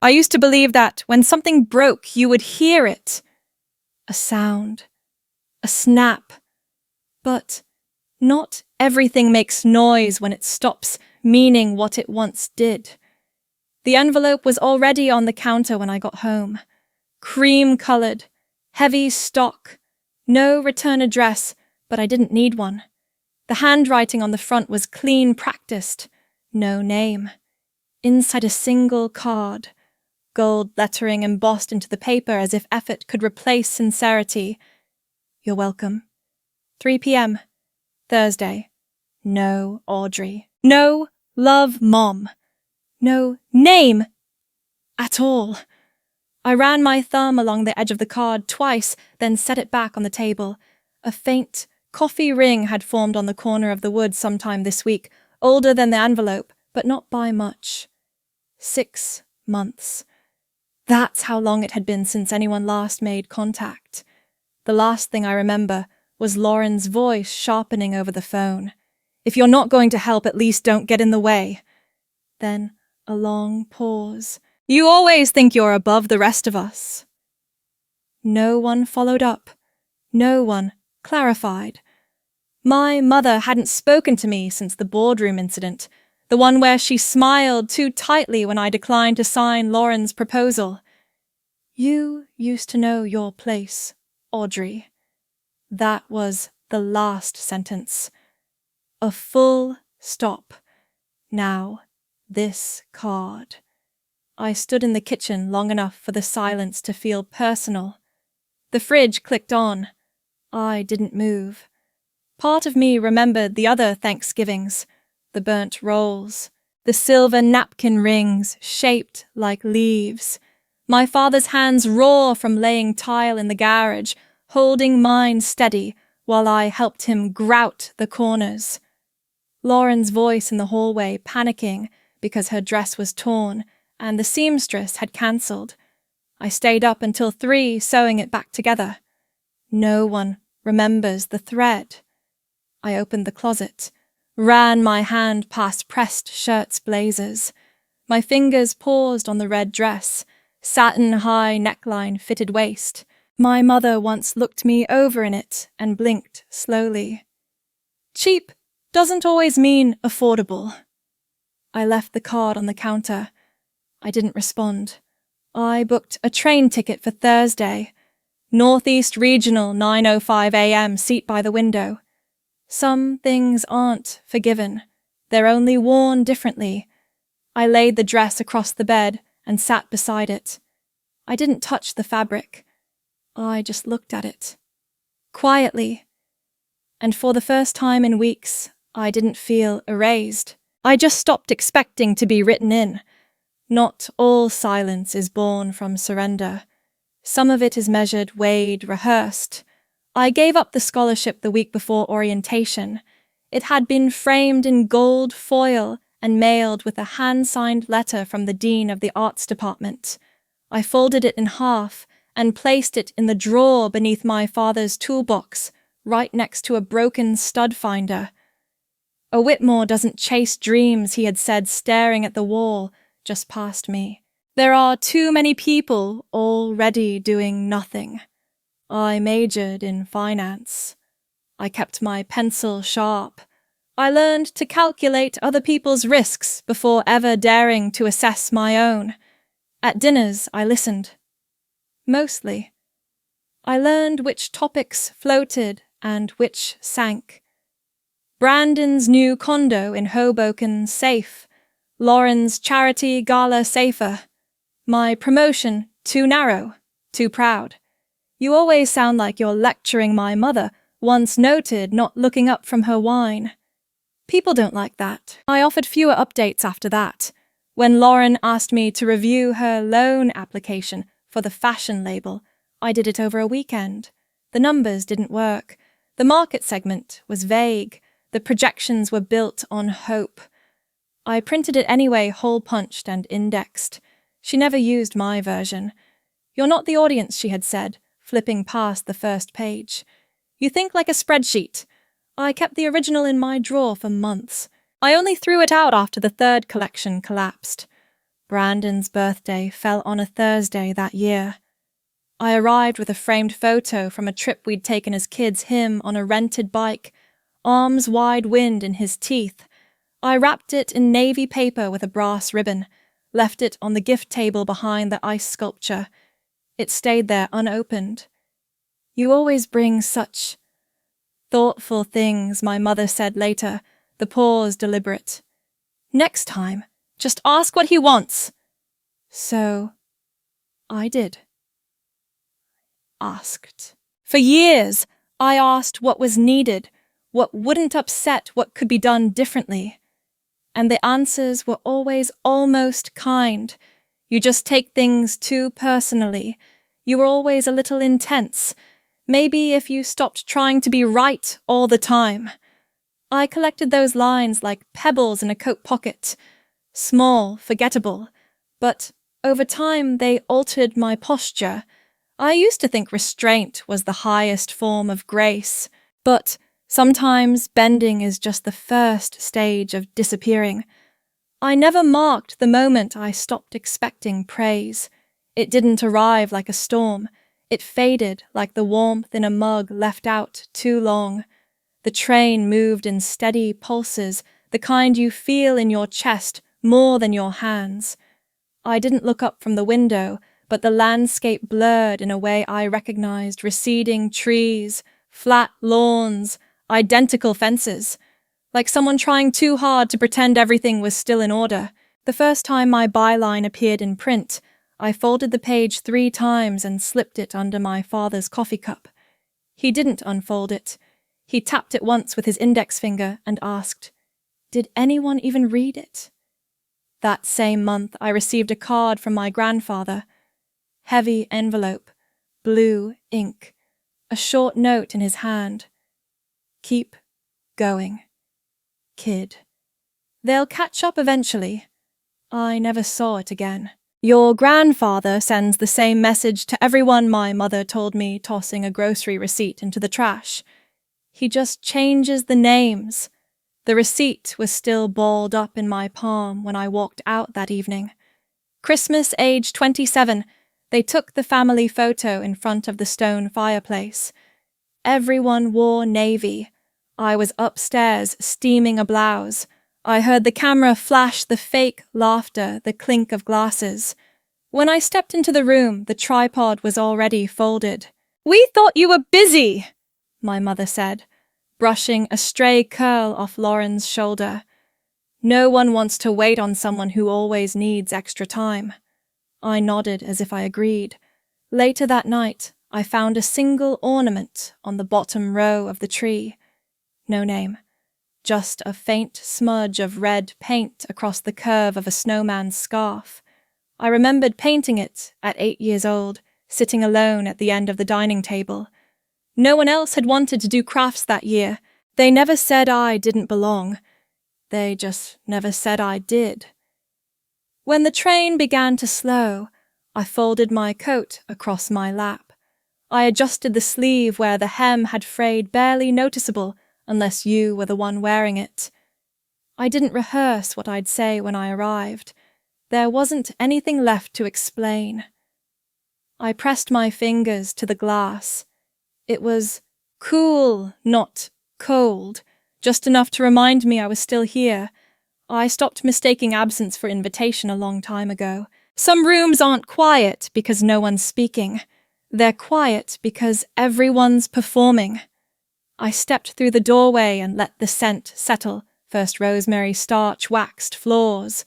I used to believe that when something broke, you would hear it. A sound. A snap. But not everything makes noise when it stops meaning what it once did. The envelope was already on the counter when I got home. Cream-colored, heavy stock, no return address, but I didn't need one. The handwriting on the front was clean practiced, no name. Inside a single card, gold lettering embossed into the paper as if effort could replace sincerity. You're welcome. 3 p.m. Thursday. No Audrey. No love, Mom. No name at all. I ran my thumb along the edge of the card twice, then set it back on the table. A faint coffee ring had formed on the corner of the wood sometime this week, older than the envelope, but not by much. 6 months. That's how long it had been since anyone last made contact. The last thing I remember was Lauren's voice sharpening over the phone. If you're not going to help, at least don't get in the way. Then a long pause. You always think you're above the rest of us. No one followed up. No one clarified. My mother hadn't spoken to me since the boardroom incident, the one where she smiled too tightly when I declined to sign Lauren's proposal. You used to know your place, Audrey. That was the last sentence. A full stop. Now, this card. I stood in the kitchen long enough for the silence to feel personal. The fridge clicked on. I didn't move. Part of me remembered the other Thanksgivings, the burnt rolls, the silver napkin rings shaped like leaves. My father's hands raw from laying tile in the garage, holding mine steady while I helped him grout the corners. Lauren's voice in the hallway panicking because her dress was torn and the seamstress had cancelled. I stayed up until 3 sewing it back together. No one remembers the thread. I opened the closet, ran my hand past pressed shirts blazers. My fingers paused on the red dress, satin-high neckline fitted waist. My mother once looked me over in it and blinked slowly. Cheap doesn't always mean affordable. I left the card on the counter. I didn't respond. I booked a train ticket for Thursday. Northeast Regional, 9:05 a.m., seat by the window. Some things aren't forgiven. They're only worn differently. I laid the dress across the bed and sat beside it. I didn't touch the fabric. I just looked at it. Quietly. And for the first time in weeks, I didn't feel erased. I just stopped expecting to be written in. Not all silence is born from surrender. Some of it is measured, weighed, rehearsed. I gave up the scholarship the week before orientation. It had been framed in gold foil and mailed with a hand-signed letter from the dean of the arts department. I folded it in half and placed it in the drawer beneath my father's toolbox, right next to a broken stud finder. A Whitmore doesn't chase dreams, he had said, staring at the wall just past me. There are too many people already doing nothing. I majored in finance. I kept my pencil sharp. I learned to calculate other people's risks before ever daring to assess my own. At dinners, I listened. Mostly. I learned which topics floated and which sank. Brandon's new condo in Hoboken safe. Lauren's charity gala safer. My promotion too narrow, too proud. You always sound like you're lecturing my mother, once noted not looking up from her wine. People don't like that. I offered fewer updates after that. When Lauren asked me to review her loan application for the fashion label, I did it over a weekend. The numbers didn't work. The market segment was vague. The projections were built on hope. I printed it anyway, hole-punched and indexed. She never used my version. You're not the audience, she had said, flipping past the first page. You think like a spreadsheet. I kept the original in my drawer for months. I only threw it out after the third collection collapsed. Brandon's birthday fell on a Thursday that year. I arrived with a framed photo from a trip we'd taken as kids, him on a rented bike, arms wide wind in his teeth. I wrapped it in navy paper with a brass ribbon, left it on the gift table behind the ice sculpture. It stayed there unopened. "You always bring such thoughtful things," my mother said later, the pause deliberate. "Next time, just ask what he wants." So I did. Asked. For years, I asked what was needed, what wouldn't upset, what could be done differently. And the answers were always almost kind. You just take things too personally. You were always a little intense. Maybe if you stopped trying to be right all the time. I collected those lines like pebbles in a coat pocket. Small, forgettable. But over time, they altered my posture. I used to think restraint was the highest form of grace, but sometimes bending is just the first stage of disappearing. I never marked the moment I stopped expecting praise. It didn't arrive like a storm. It faded like the warmth in a mug left out too long. The train moved in steady pulses, the kind you feel in your chest more than your hands. I didn't look up from the window, but the landscape blurred in a way I recognized: receding trees, flat lawns, identical fences. Like someone trying too hard to pretend everything was still in order. The first time my byline appeared in print, I folded the page 3 times and slipped it under my father's coffee cup. He didn't unfold it. He tapped it once with his index finger and asked, "Did anyone even read it?" That same month, I received a card from my grandfather. Heavy envelope, blue ink, a short note in his hand. "Keep going, kid. They'll catch up eventually." I never saw it again. "Your grandfather sends the same message to everyone," my mother told me, tossing a grocery receipt into the trash. "He just changes the names." The receipt was still balled up in my palm when I walked out that evening. Christmas, age 27, they took the family photo in front of the stone fireplace. Everyone wore navy. I was upstairs, steaming a blouse. I heard the camera flash the fake laughter, the clink of glasses. When I stepped into the room, the tripod was already folded. "We thought you were busy," my mother said, brushing a stray curl off Lauren's shoulder. "No one wants to wait on someone who always needs extra time." I nodded as if I agreed. Later that night, I found a single ornament on the bottom row of the tree. No name. Just a faint smudge of red paint across the curve of a snowman's scarf. I remembered painting it at 8 years old, sitting alone at the end of the dining table. No one else had wanted to do crafts that year. They never said I didn't belong. They just never said I did. When the train began to slow, I folded my coat across my lap. I adjusted the sleeve where the hem had frayed, barely noticeable unless you were the one wearing it. I didn't rehearse what I'd say when I arrived. There wasn't anything left to explain. I pressed my fingers to the glass. It was cool, not cold, just enough to remind me I was still here. I stopped mistaking absence for invitation a long time ago. Some rooms aren't quiet because no one's speaking. They're quiet because everyone's performing. I stepped through the doorway and let the scent settle. First rosemary, starch, waxed floors.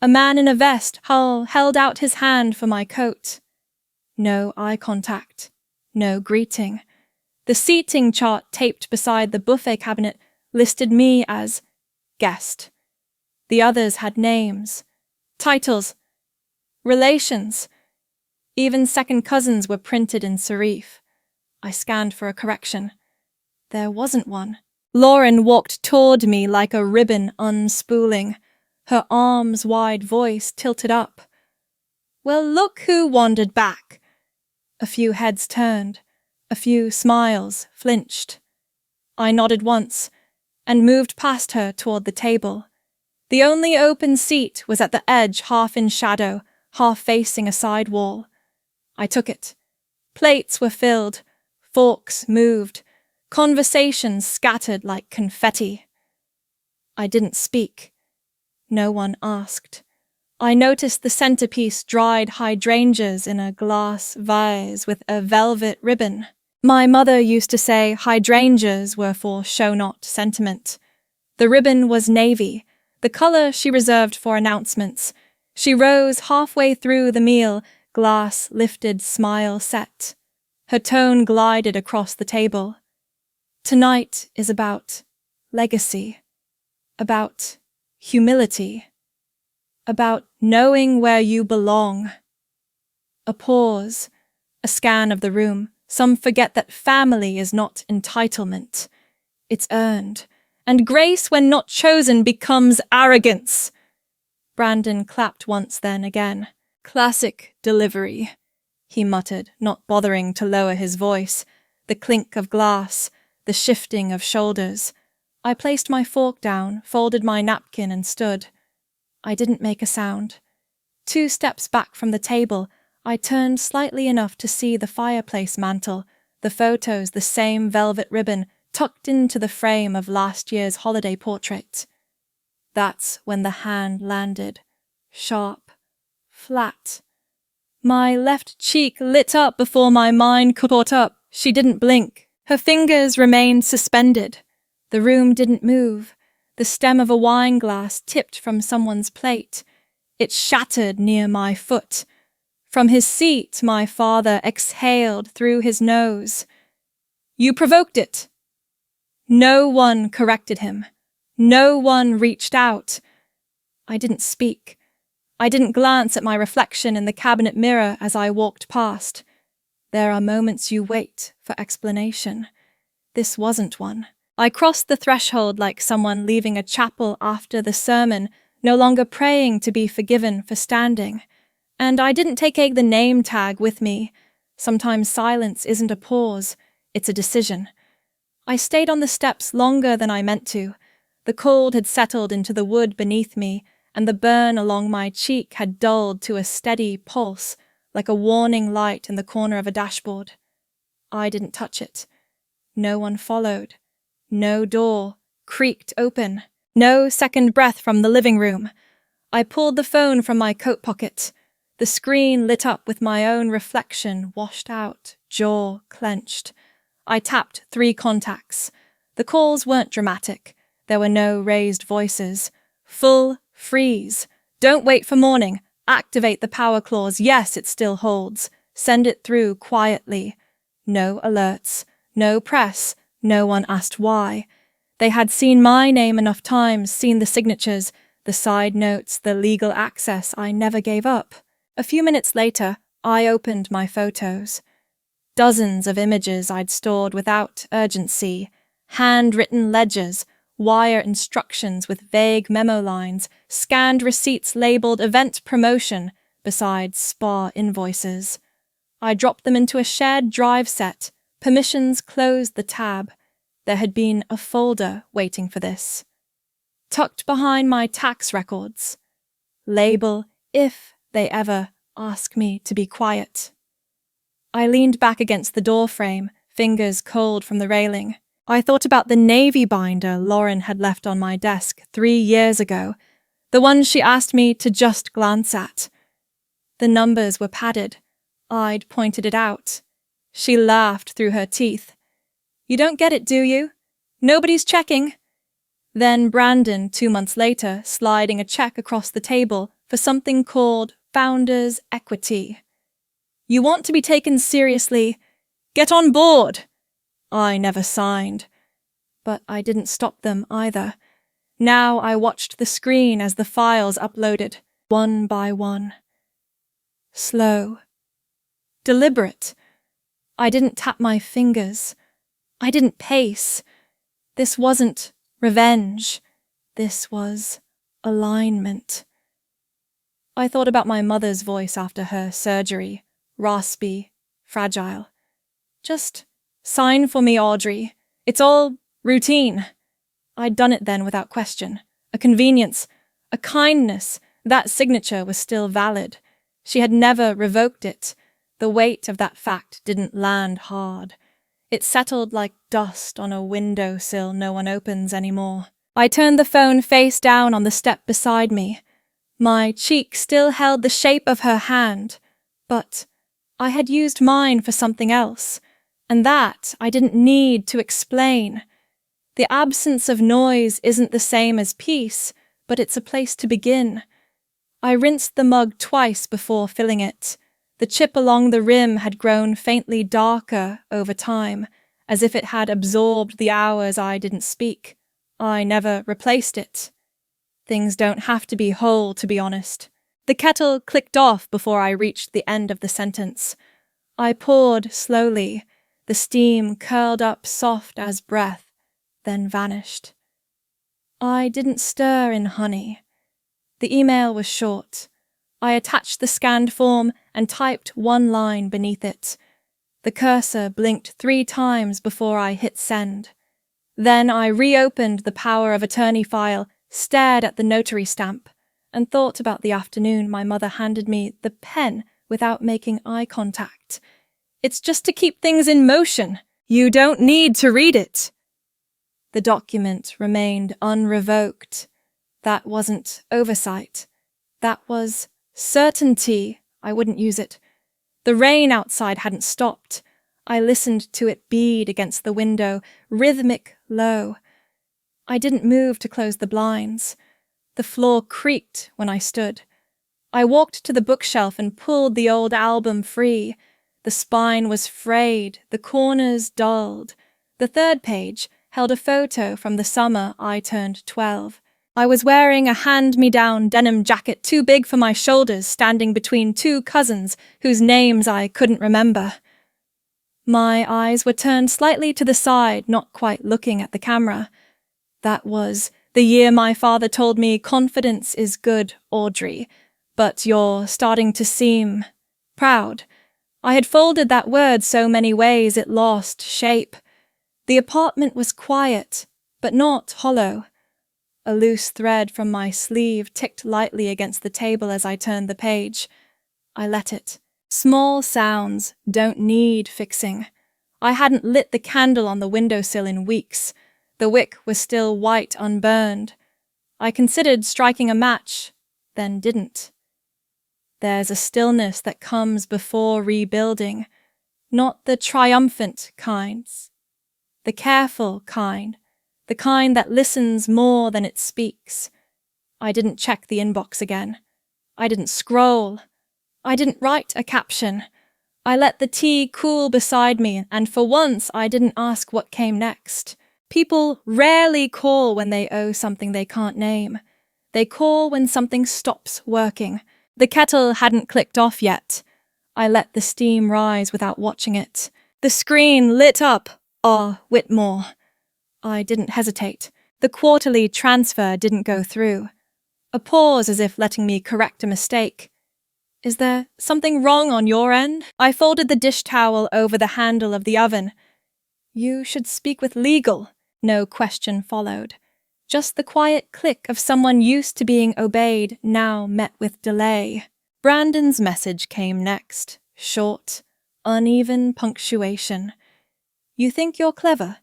A man in a vest held out his hand for my coat. No eye contact. No greeting. The seating chart taped beside the buffet cabinet listed me as guest. The others had names, titles, relations. Even second cousins were printed in serif. I scanned for a correction. There wasn't one. Lauren walked toward me like a ribbon unspooling, her arms wide, voice tilted up. "Well, look who wandered back." A few heads turned, a few smiles flinched. I nodded once and moved past her toward the table. The only open seat was at the edge, half in shadow, half facing a side wall. I took it. Plates were filled, forks moved, conversations scattered like confetti. I didn't speak. No one asked. I noticed the centerpiece dried hydrangeas in a glass vase with a velvet ribbon. My mother used to say hydrangeas were for show-not sentiment. The ribbon was navy, the color she reserved for announcements. She rose halfway through the meal, glass lifted, smile set. Her tone glided across the table. Tonight is about legacy, about humility, about knowing where you belong. A pause, a scan of the room. Some forget that family is not entitlement. It's earned. And grace, when not chosen, becomes arrogance. Brandon clapped once, then again. Classic delivery, he muttered, not bothering to lower his voice. The clink of glass, the shifting of shoulders. I placed my fork down, folded my napkin and stood. I didn't make a sound. 2 steps back from the table, I turned slightly enough to see the fireplace mantel, the photos, the same velvet ribbon tucked into the frame of last year's holiday portrait. That's when the hand landed, sharp, flat. My left cheek lit up before my mind caught up. She didn't blink. Her fingers remained suspended. The room didn't move. The stem of a wine glass tipped from someone's plate. It shattered near my foot. From his seat, my father exhaled through his nose. You provoked it. No one corrected him. No one reached out. I didn't speak. I didn't glance at my reflection in the cabinet mirror as I walked past. There are moments you wait for explanation. This wasn't one. I crossed the threshold like someone leaving a chapel after the sermon, no longer praying to be forgiven for standing. And I didn't take the name tag with me. Sometimes silence isn't a pause, it's a decision. I stayed on the steps longer than I meant to. The cold had settled into the wood beneath me, and the burn along my cheek had dulled to a steady pulse, like a warning light in the corner of a dashboard. I didn't touch it. No one followed. No door creaked open. No second breath from the living room. I pulled the phone from my coat pocket. The screen lit up with my own reflection, washed out, jaw clenched. I tapped 3 contacts. The calls weren't dramatic. There were no raised voices. Full freeze. Don't wait for morning. Activate the power clause. Yes, it still holds. Send it through quietly. No alerts. No press. No one asked why. They had seen my name enough times, seen the signatures, the side notes, the legal access I never gave up. A few minutes later, I opened my photos. Dozens of images I'd stored without urgency, handwritten ledgers, wire instructions with vague memo lines, scanned receipts labeled event promotion, besides spa invoices. I dropped them into a shared drive set. Permissions closed the tab. There had been a folder waiting for this. Tucked behind my tax records. Label if they ever ask me to be quiet. I leaned back against the door frame, fingers cold from the railing. I thought about the navy binder Lauren had left on my desk 3 years ago, the one she asked me to just glance at. The numbers were padded. I'd pointed it out. She laughed through her teeth. You don't get it, do you? Nobody's checking. Then Brandon, 2 months later, sliding a check across the table for something called Founders' Equity. You want to be taken seriously? Get on board! I never signed. But I didn't stop them either. Now I watched the screen as the files uploaded, one by one. Slow. Deliberate. I didn't tap my fingers. I didn't pace. This wasn't revenge. This was alignment. I thought about my mother's voice after her surgery, raspy, fragile. Just sign for me, Audrey. It's all routine. I'd done it then without question. A convenience, A kindness, that signature was still valid. She had never revoked it. The weight of that fact didn't land hard. It settled like dust on a windowsill no one opens anymore. I turned the phone face down on the step beside me. My cheek still held the shape of her hand, but I had used mine for something else, and that I didn't need to explain. The absence of noise isn't the same as peace, but it's a place to begin. I rinsed the mug twice before filling it. The chip along the rim had grown faintly darker over time, as if it had absorbed the hours I didn't speak. I never replaced it. Things don't have to be whole, to be honest. The kettle clicked off before I reached the end of the sentence. I poured slowly. The steam curled up soft as breath, then vanished. I didn't stir in honey. The email was short. I attached the scanned form and typed one line beneath it. The cursor blinked 3 times before I hit send. Then I reopened the power of attorney file, stared at the notary stamp, and thought about the afternoon my mother handed me the pen without making eye contact. It's just to keep things in motion. You don't need to read it. The document remained unrevoked. That wasn't oversight. That was certainty I wouldn't use it. The rain outside hadn't stopped. I listened to it bead against the window, rhythmic low. I didn't move to close the blinds. The floor creaked when I stood. I walked to the bookshelf and pulled the old album free. The spine was frayed, the corners dulled. The 3rd page held a photo from the summer I turned 12. I was wearing a hand-me-down denim jacket too big for my shoulders, standing between 2 cousins whose names I couldn't remember. My eyes were turned slightly to the side, not quite looking at the camera. That was the year my father told me confidence is good, Audrey, but you're starting to seem proud. I had folded that word so many ways it lost shape. The apartment was quiet, but not hollow. A loose thread from my sleeve ticked lightly against the table as I turned the page. I let it. Small sounds don't need fixing. I hadn't lit the candle on the windowsill in weeks. The wick was still white unburned. I considered striking a match, then didn't. There's a stillness that comes before rebuilding, not the triumphant kinds. The careful kind, the kind that listens more than it speaks. I didn't check the inbox again. I didn't scroll. I didn't write a caption. I let the tea cool beside me, and for once I didn't ask what came next. People rarely call when they owe something they can't name. They call when something stops working. The kettle hadn't clicked off yet. I let the steam rise without watching it. The screen lit up. Whitmore. I didn't hesitate. The quarterly transfer didn't go through. A pause as if letting me correct a mistake. Is there something wrong on your end? I folded the dish towel over the handle of the oven. You should speak with legal. No question followed. Just the quiet click of someone used to being obeyed, now met with delay. Brandon's message came next. Short, uneven punctuation. You think you're clever?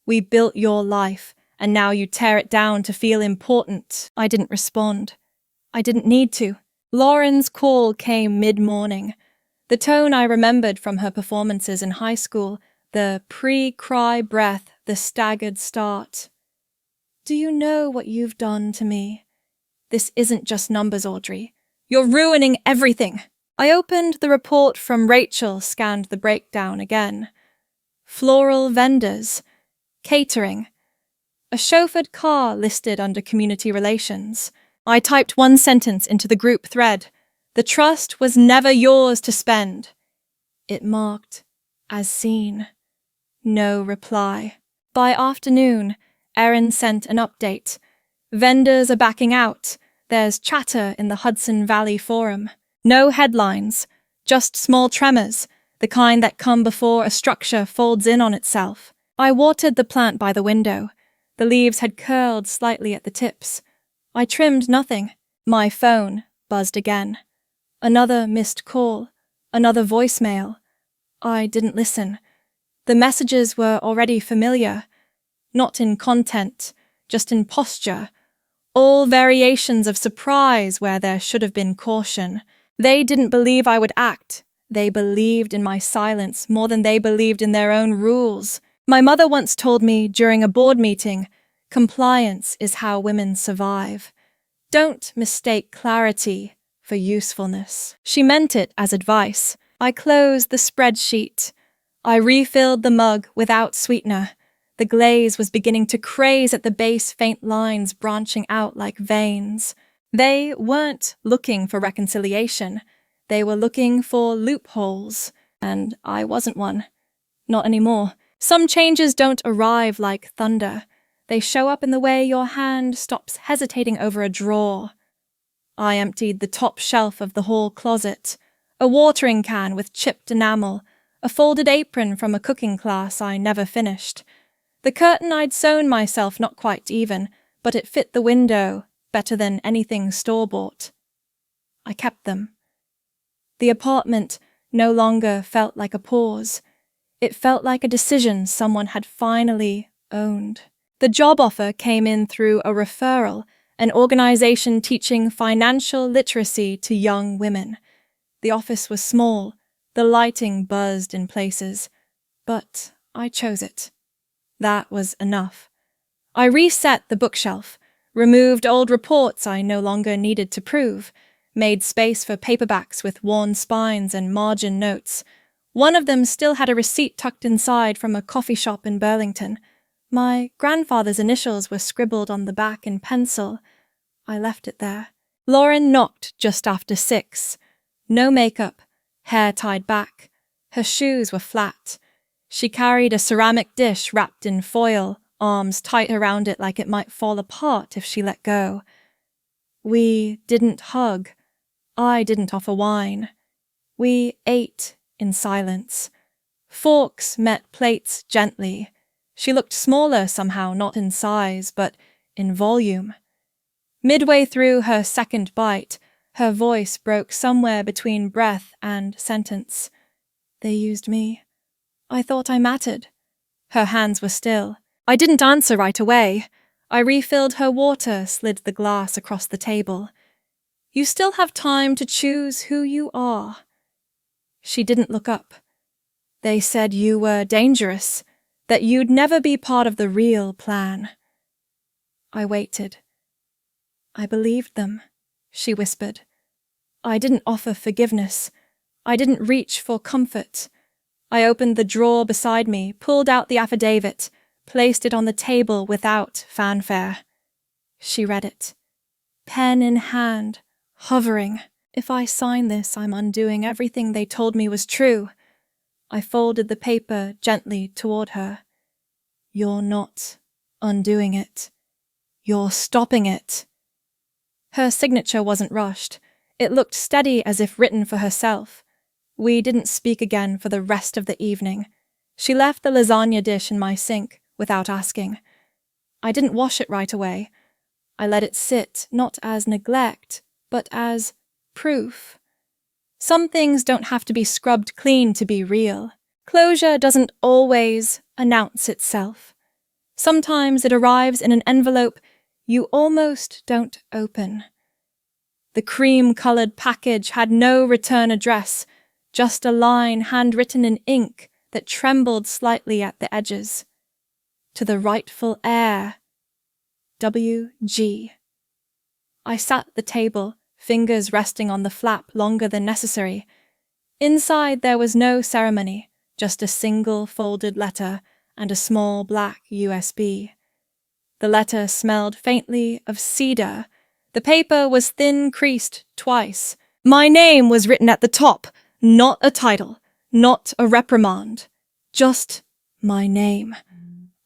We built your life, and now you tear it down to feel important. I didn't respond. I didn't need to. Lauren's call came mid-morning. The tone I remembered from her performances in high school, the pre-cry breath, the staggered start. Do you know what you've done to me? This isn't just numbers, Audrey. You're ruining everything. I opened the report from Rachel, scanned the breakdown again. Floral vendors. Catering. A chauffeured car listed under community relations. I typed one sentence into the group thread. The trust was never yours to spend. It marked as seen. No reply. By afternoon, Erin sent an update. Vendors are backing out. There's chatter in the Hudson Valley Forum. No headlines, just small tremors, the kind that come before a structure folds in on itself. I watered the plant by the window. The leaves had curled slightly at the tips. I trimmed nothing. My phone buzzed again. Another missed call, another voicemail. I didn't listen. The messages were already familiar, not in content, just in posture. All variations of surprise where there should have been caution. They didn't believe I would act. They believed in my silence more than they believed in their own rules. My mother once told me during a board meeting, compliance is how women survive. Don't mistake clarity for usefulness. She meant it as advice. I closed the spreadsheet. I refilled the mug without sweetener. The glaze was beginning to craze at the base, faint lines branching out like veins. They weren't looking for reconciliation. They were looking for loopholes, and I wasn't one. Not anymore. Some changes don't arrive like thunder. They show up in the way your hand stops hesitating over a drawer. I emptied the top shelf of the hall closet. A watering can with chipped enamel, a folded apron from a cooking class I never finished. The curtain I'd sewn myself not quite even, but it fit the window better than anything store-bought. I kept them. The apartment no longer felt like a pause. It felt like a decision someone had finally owned. The job offer came in through a referral, an organization teaching financial literacy to young women. The office was small, the lighting buzzed in places, but I chose it. That was enough. I reset the bookshelf, removed old reports I no longer needed to prove, made space for paperbacks with worn spines and margin notes. One of them still had a receipt tucked inside from a coffee shop in Burlington. My grandfather's initials were scribbled on the back in pencil. I left it there. Lauren knocked just after 6. No makeup, hair tied back. Her shoes were flat. She carried a ceramic dish wrapped in foil, arms tight around it like it might fall apart if she let go. We didn't hug. I didn't offer wine. We ate in silence. Forks met plates gently. She looked smaller somehow, not in size, but in volume. Midway through her second bite, her voice broke somewhere between breath and sentence. They used me. I thought I mattered. Her hands were still. I didn't answer right away. I refilled her water, slid the glass across the table. You still have time to choose who you are. She didn't look up. They said you were dangerous, that you'd never be part of the real plan. I waited. I believed them, she whispered. I didn't offer forgiveness. I didn't reach for comfort. I opened the drawer beside me, pulled out the affidavit, placed it on the table without fanfare. She read it. Pen in hand, hovering. If I sign this, I'm undoing everything they told me was true. I folded the paper gently toward her. You're not undoing it. You're stopping it. Her signature wasn't rushed. It looked steady as if written for herself. We didn't speak again for the rest of the evening. She left the lasagna dish in my sink without asking. I didn't wash it right away. I let it sit, not as neglect, but as proof. Some things don't have to be scrubbed clean to be real. Closure doesn't always announce itself. Sometimes it arrives in an envelope you almost don't open. The cream-colored package had no return address, just a line handwritten in ink that trembled slightly at the edges. To the rightful heir, W.G. I sat at the table, fingers resting on the flap longer than necessary. Inside there was no ceremony, just a single folded letter and a small black USB. The letter smelled faintly of cedar. The paper was thin-creased twice. My name was written at the top, not a title, not a reprimand, just my name.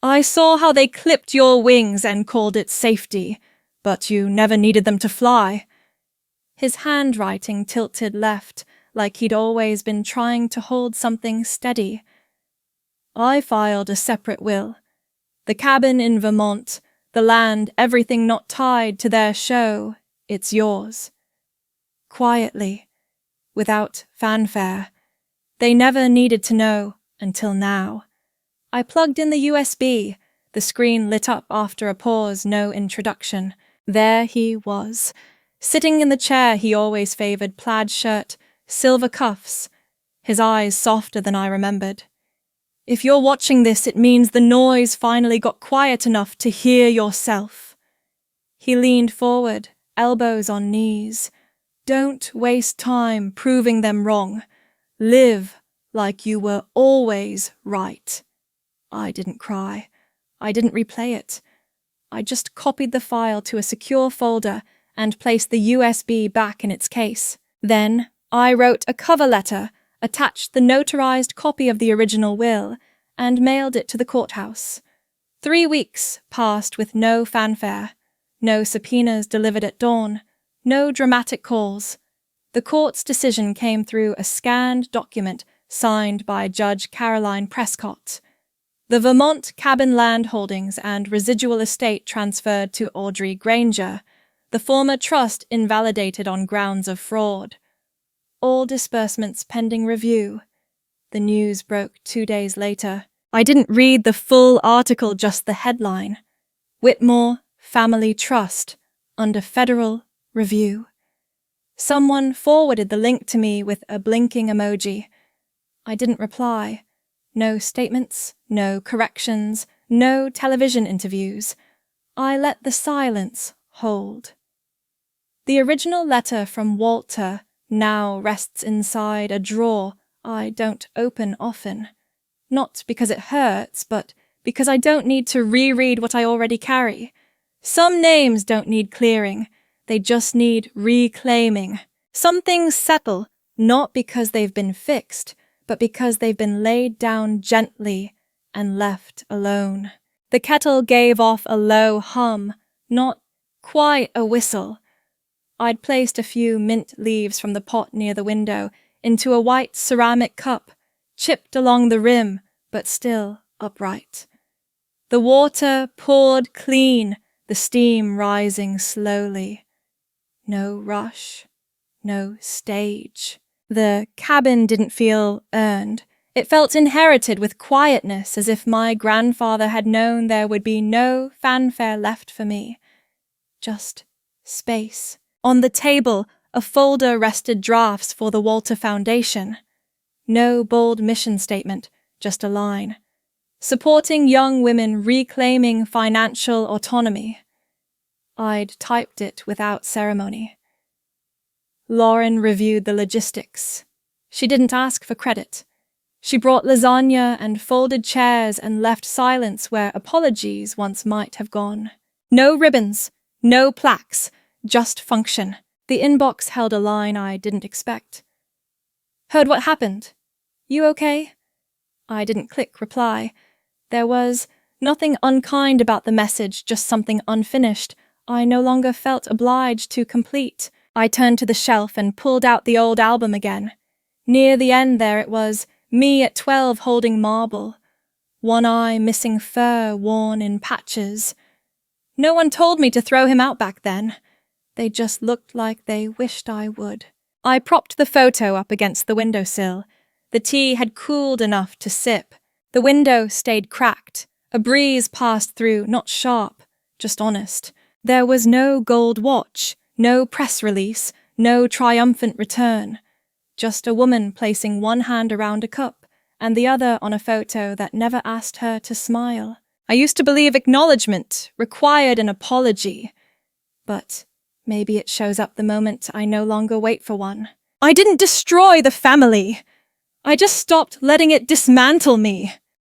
I saw how they clipped your wings and called it safety, but you never needed them to fly. His handwriting tilted left, like he'd always been trying to hold something steady. I filed a separate will. The cabin in Vermont, the land, everything not tied to their show, it's yours. Quietly, without fanfare. They never needed to know until now. I plugged in the USB, the screen lit up after a pause, no introduction. There he was, sitting in the chair he always favoured, plaid shirt, silver cuffs, his eyes softer than I remembered. If you're watching this, it means the noise finally got quiet enough to hear yourself. He leaned forward, elbows on knees. Don't waste time proving them wrong. Live like you were always right. I didn't cry. I didn't replay it. I just copied the file to a secure folder and placed the USB back in its case. Then I wrote a cover letter, attached the notarized copy of the original will, and mailed it to the courthouse. 3 weeks passed with no fanfare, no subpoenas delivered at dawn, no dramatic calls. The court's decision came through a scanned document signed by Judge Caroline Prescott. The Vermont cabin land holdings and residual estate transferred to Audrey Granger, the former trust invalidated on grounds of fraud. All disbursements pending review. The news broke 2 days later. I didn't read the full article, just the headline. Whitmore Family Trust, under federal review. Someone forwarded the link to me with a blinking emoji. I didn't reply. No statements, no corrections, no television interviews. I let the silence hold. The original letter from Walter now rests inside a drawer I don't open often. Not because it hurts, but because I don't need to reread what I already carry. Some names don't need clearing, they just need reclaiming. Some things settle, not because they've been fixed, but because they've been laid down gently and left alone. The kettle gave off a low hum, not quite a whistle. I'd placed a few mint leaves from the pot near the window into a white ceramic cup, chipped along the rim, but still upright. The water poured clean, the steam rising slowly. No rush, no stage. The cabin didn't feel earned. It felt inherited with quietness, as if my grandfather had known there would be no fanfare left for me. Just space. On the table, a folder rested drafts for the Walter Foundation. No bold mission statement, just a line. Supporting young women reclaiming financial autonomy. I'd typed it without ceremony. Lauren reviewed the logistics. She didn't ask for credit. She brought lasagna and folded chairs and left silence where apologies once might have gone. No ribbons, no plaques, just function. The inbox held a line I didn't expect. Heard what happened? You okay? I didn't click reply. There was nothing unkind about the message, just something unfinished I no longer felt obliged to complete. I turned to the shelf and pulled out the old album again. Near the end there it was, me at 12 holding marble. One eye missing fur worn in patches. No one told me to throw him out back then. They just looked like they wished I would. I propped the photo up against the windowsill. The tea had cooled enough to sip. The window stayed cracked. A breeze passed through, not sharp, just honest. There was no gold watch, no press release, no triumphant return. Just a woman placing one hand around a cup and the other on a photo that never asked her to smile. I used to believe acknowledgement required an apology, but maybe it shows up the moment I no longer wait for one. I didn't destroy the family. I just stopped letting it dismantle me.